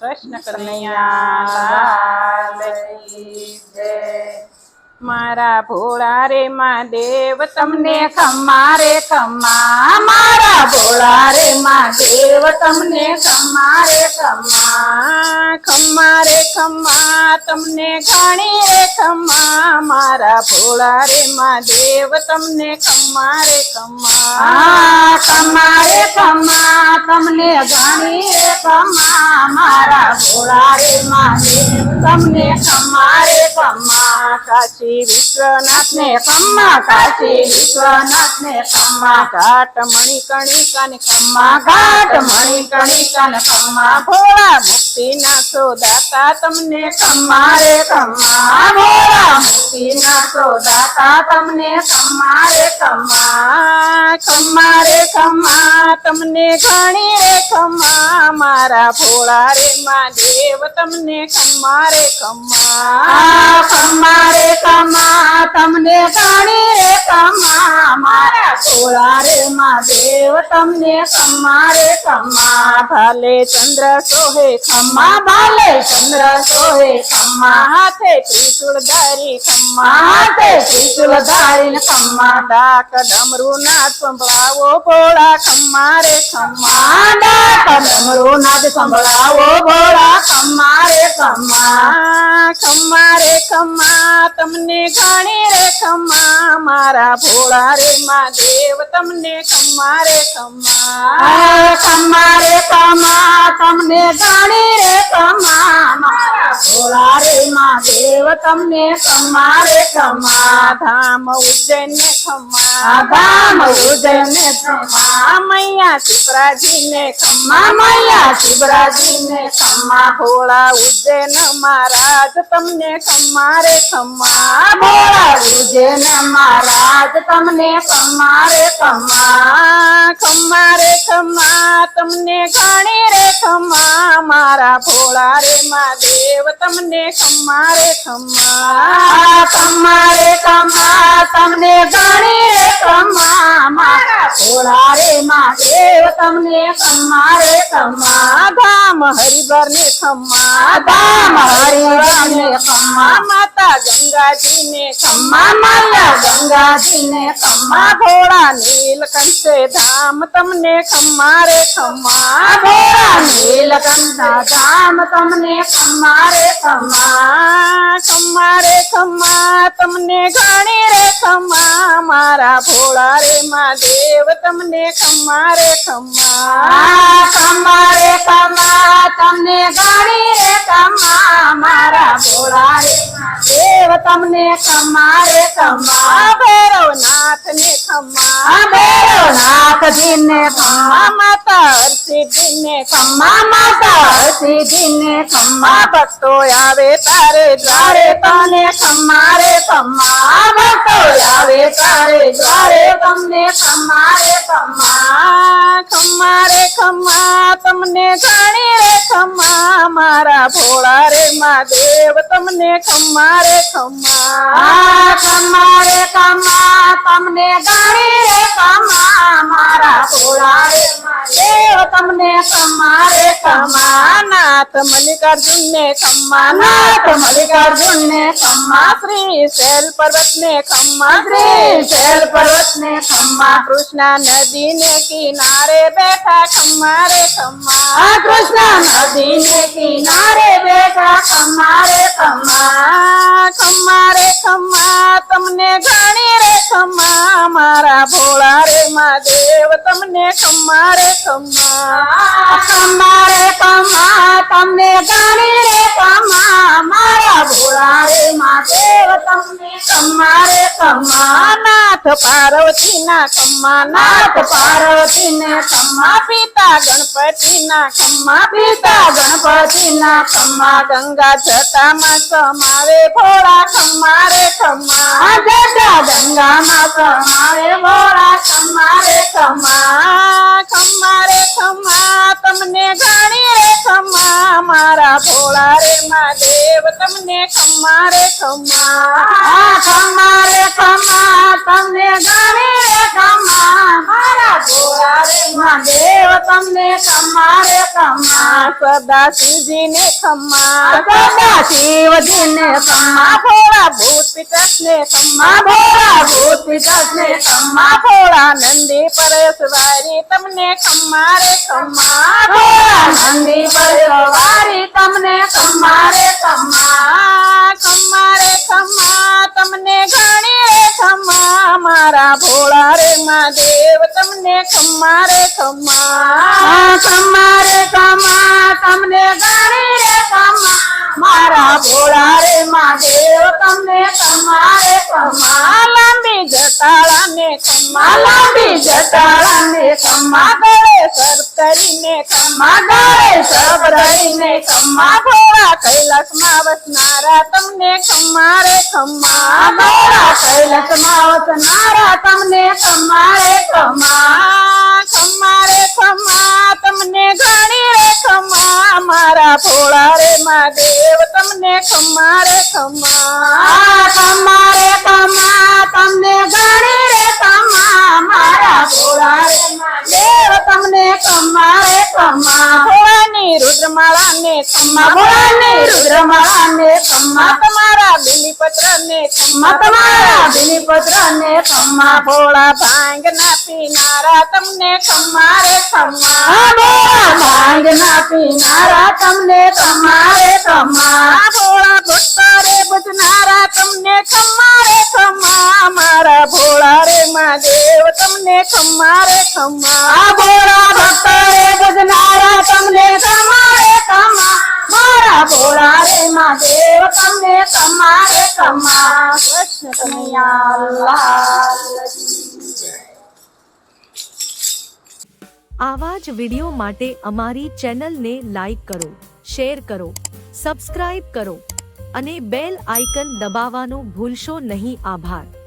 કૃષ્ણ કનૈયા મારા ભોળા રે મહાદેવ તમને ખમ્મા રે ખમ્મા, મારા ભોળા રે મહાદેવ તમને ખમ્મા રે ખમ્મા, ખમ્મા રે ખમ્મા તમને ઘણી રે ખમ્મા, મારા ભોળા રે મહાદેવ તમને ખમ્મા રે ખમ્મા, ખમ્મા રે ખમ્મા તમને ઘણી રે ખમ્મા, મારા ભોળા રે મહાદેવ તમને ખમ્મા રે ખમ્મા, કાશી વિશ્વનાથ ને ખમ્મા, કાશી વિશ્વનાથ ને ખમ્મા, ઘાટ મણિકર્ણિકા ને ખમ્મા, ઘાટ મણિકર્ણિકા ને ખમ્મા, ભોળા મુક્તિ ના સોદાતા તમને ખમ્મા રે ખમ્મા, ભોળા મુક્તિ ના સોદાતા તમને ખમ્મા રે ખમ્મા, ખમ્મા રે ખમ્મા તમને ઘણી રે ખમ્મા, મારા ભોળા રે મહાદેવ તમને ખમ્મા રે ખમ્મા, ખમ્મા રે ખમ્મા તમને ઘણી રે ખમ્મા, મારા ભોળા રે મહાદેવ તમને ખમ્મા રે ખમ્મા, ભાલે ચંદ્ર સોહે ખમ્મા, ભાલે ચંદ્ર સોહે ખમ્મા, હાથે ત્રિશુળ ધારી ખમ્મા, હાથે ત્રિશુળ ધારી ખમ્મા, ડાક ડમરૂ નાદ સંભળાવો ભોળા ખમ્મા રે ખમ્મા, ડાક ડમરૂ નાદ સંભળાવો ભોળા ખમ્મા રે ખમ્મા, ખમ્મા રે ખમ્મા તમને ઘણી રે ખમ્મા, મારા ભોળા રે મહાદેવ તમને ખમ્મા રે ખમ્મા, ખમ્મા રે ખમ્મા તમને ઘણી રે ખમ્મા, મારા ભોળા રે મહાદેવ તમને ખમ્મા રે ખમ્મા, ધામ ઉજ્જૈન ને ખમ્મા, ધામ ઉજ્જૈન ને ખમ્મા, મૈયા શિવરાજી ને ખમ્મા, મૈયા શિવરાજી ને ખમ્મા, ભોળા ઉજ્જૈન મહારાજ તમને ખમ્મા રે ખમ્મા, ભોળા ઉજ્જૈન મહારાજ તમને ખમ્મા રે ખમ્મા, ખમ્મા રે ખમ્મા તમને ઘણી રે ખમ્મા, મારા ભોળા રે મહાદેવ તમને ખમ્મા રે ખમ્મા, ખમ્મા રે ખમ્મા તમને ઘણી રે ખમ્મા, મારા ભોળા રે મહાદેવ તમને ખમ્મા રે ખમ્મા, ધામ હરિદ્વાર ને ખમ્મા, ધામ હરિદ્વાર ને ખમ્મા, માતા ગંગાજી ને ખમ્મા, માતા ગંગાજી ને ખમ્મા, ભોળા નીલકંઠ ધામ તમને ખમ્મા રે ખમ્મા, ભોળા નીલકંઠ ધામ તમને ખમ્મા રે ખમ્મા, ખમ્મા રે ખમ્મા તમને ઘણી રે ખમ્મા, મારા ભોળા રે મહાદેવ તમને ખમ્મા રે ખમ્મા, ખમ્મા રે ખમ્મા તમને ઘણી રે ખમ્મા, મારા ભોળા રે મહાદેવ તમને ખમ્મા રે ખમ્મા, ભૈરવનાથ ને ખમ્મા, ભૈરવનાથજી ને ખમ્મા, માતા હરસિદ્ધિ ને ખમ્મા, માતા હરસિદ્ધિ ને ખમ્મા, ભક્તો આવે તારે દ્વારે તમને ખમ્મા રે ખમ્મા, ભક્તો આવે તારે દ્વારે તમને ખમ્મા રે ખમ્મા, ખમ્મા રે ખમ્મા તમને ઘણી રે ખમ્મા, મારા ભોળા રે મહાદેવ તમને ખમ્મા રે ખમ્મા, ખમ્મા રે ખમ્મા તમને ઘણી રે ખમ્મા, મારા ભોળા રે મહાદેવ તમને ખમ્મા રે ખમ્મા, નાથ મલ્લિકાર્જુન ને ખમ્મા, નાથ મલ્લિકાર્જુન ને ખમ્મા, શ્રી શૈલ પર્વત ને ખમ્મા, શ્રી શૈલ પર્વત ને ખમ્મા, કૃષ્ણા નદી ને કિનારે બેઠા ખમ્મા રે ખમ્મા, કૃષ્ણા નદી ને કિનારે બેઠા ખમ્મા રે ખમ્મા, ખમ્મા રે ખમ્મા તમને ઘણી રે ખમ્મા, મારા ભોળા રે મહાદેવ તમને ખમ્મા રે ખમ્મા, ખમ્મા રે ખમ્મા તમને ઘણી રે ખમ્મા, મારા ભોળા રે મહાદેવ તમને ખમ્મા રે ખમ્મા, નાથ પાર્વતી ના ખમ્મા, નાથ પાર્વતી ને ખમ્મા, પિતા ગણપતિ ના ખમ્મા, પિતા ગણપતિ ના ખમ્મા, ગંગા જટામાં સમાવે ભોળા ખમ્મા રે ખમ્મા, જટા ગંગામાં સમાવે ભોળા ખમ્મા રે ખમ્મા, ખમ્મા રે ખમ્મા તમને ઘણી રે ખમ્મા, મારા ભોળા રે મહાદેવ તમને ખમ્મા રે ખમ્મા, ખમ્મા રે ખમ્મા તમને ઘણી રે ખમ્મા, મારા ભોળા રે મહાદેવ તમને ખમ્મા રે ખમ્મા, સદા શિવજીને ખમ્મા સદા શિવજીને ખમ્મા ભોળા ભૂત પિતસને ખમ્મા ભોળા ભૂત પિતસને ખમ્મા ભોળા નંદી પરેશવારી તમને ખમ્મા રે ખમ્મા ભોળા નંદી પરેશવારી તમને ખમ્મા રે ખમ્મા ખમ્મા રે ખમ્મા તમને ઘણી રે ખમ્મા મારા ભોળા રે મહાદેવ તમને ખમ્મા રે ખમ્મા ખમ્મા રે ખમ્મા તમને ઘણી રે ખમ્મા મારા ભોળા રે મહાદેવ તમને ખમ્મા રે ખમ્મા લાંબી જટાળાને ખમ્મા લાંબી જટાળાને ખમ્મા ગળે સર્પ કરીને ખમ્મા ગળે સર્પ કરીને ખમ્મા ભોળા કૈલાસમાં વસનારા તમને ખમ્મા રે ખમ્મા ભોળા કૈલાસમાં વસનારા તમને ખમ્મા રે ખમ્મા ખમ્મા રે ખમ્મા તમને ઘણી રે ખમ્મા મારા ભોળા રે મહાદેવ તમને ખમ્મા રે ખમ્મા ખમ્મા રે ખમ્મા તમને ઘણી રે ખમ્મા મારા ભોળા રે મહાદેવ તમને ખમ્મા રે ખમ્મા ભોળાની રુદ્રમાળાને ખમ્મા ભોળાની રુદ્રમાળાને ખમ્મા તમારા બિલીપત્રને ખમ્મા તમારા બિલીપત્રને ખમ્મા ભોળા ભાંગના પીનારા તમને ખમ્મા રે ખમ્મા ભોળા ભાંગના પીનારા તમને ખમ્મા રે ખમ્મા ભોળા ભક્ત રે ભજનારા તમને ખમ્મા રે ખમ્મા મારા ભોળા રે મહાદેવ તમને ખમ્મા રે ખમ્મા ભોળા ભક્ત રે ભજનારા તમને ખમ્મા રે ખમ્મા મારા ભોળા રે મહાદેવ તમને ખમ્મા રે ખમ્મા કૃષ્ણ કનૈયા લાલ કી આવા જ વિડિયો માટે અમારી ચેનલને લાઈક કરો, શેર કરો, સબસ્ક્રાઇબ કરો અને બેલ આઇકન દબાવવાનું ભૂલશો નહીં. આભાર.